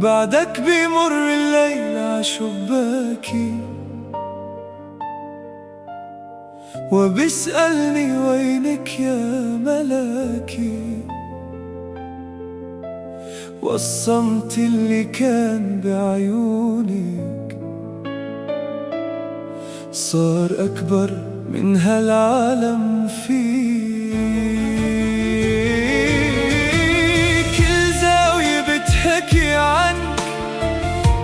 بعدك بيمر الليل عشباكي وبيسألني وينك يا ملاكي، والصمت اللي كان بعيونك صار أكبر من هالعالم فيه. كل زاوية بتحكي عنك،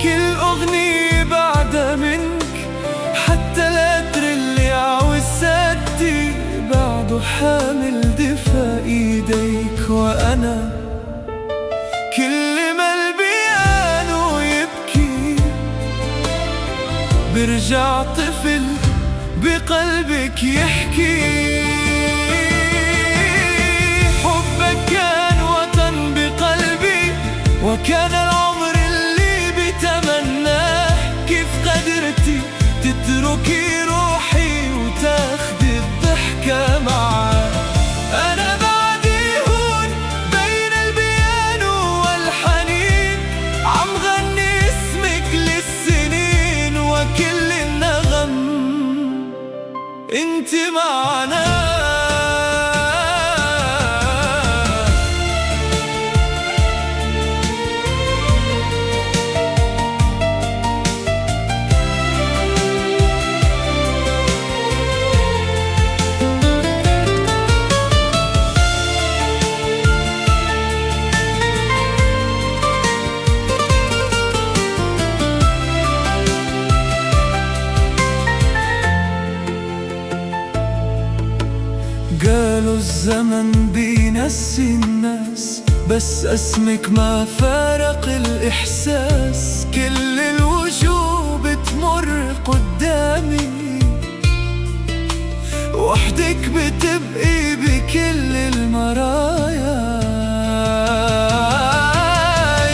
كل أغنية بعدها منك، حتى القدر اللي عوزتي بعده حامل دفا إيديك. وأنا كل ما البيانو يبكي برجع طفل بقلبك يحكي. حبك كان وطن بقلبي، وكان العمر اللي بتمناه. كيف قدرتي تتركي روحي وتاخدي الضحكة معاه؟ أنا بعدي هون بين البيانو والحنين، عم غني اسمك للسنين، وكل النغم انت معنا. قالوا الزمن بينسي الناس، بس اسمك ما فارق الإحساس. كل الوجوه بتمر قدامي، وحدك بتبقي بكل المرايا.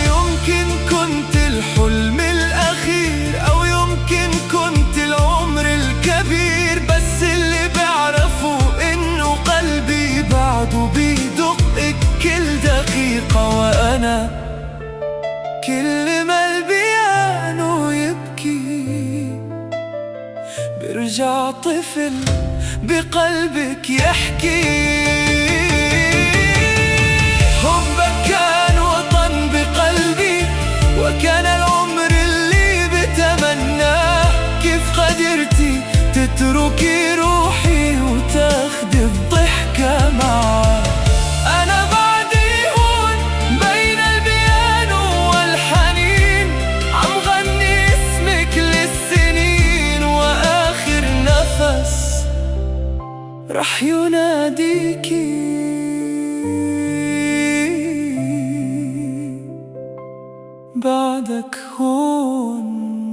يمكن كنت الحلم الأخير، أو يمكن كنت العمر الكبير، بس اللي بعرفه إنه قلبي بعده بيدقك كل دقيقة. وأنا كل ما البيانو يبكي برجع طفل بقلبك يحكي. حبك كان وطن بقلبي، وكان العمر اللي بتمناه. كيف قدرتي تتركي روحي وتاخدي الضحكة معاه؟ أنا بعدي هون بين البيانو والحنين، عم غني اسمك للسنين، وآخر نفس رح يناديكي بعدك هون.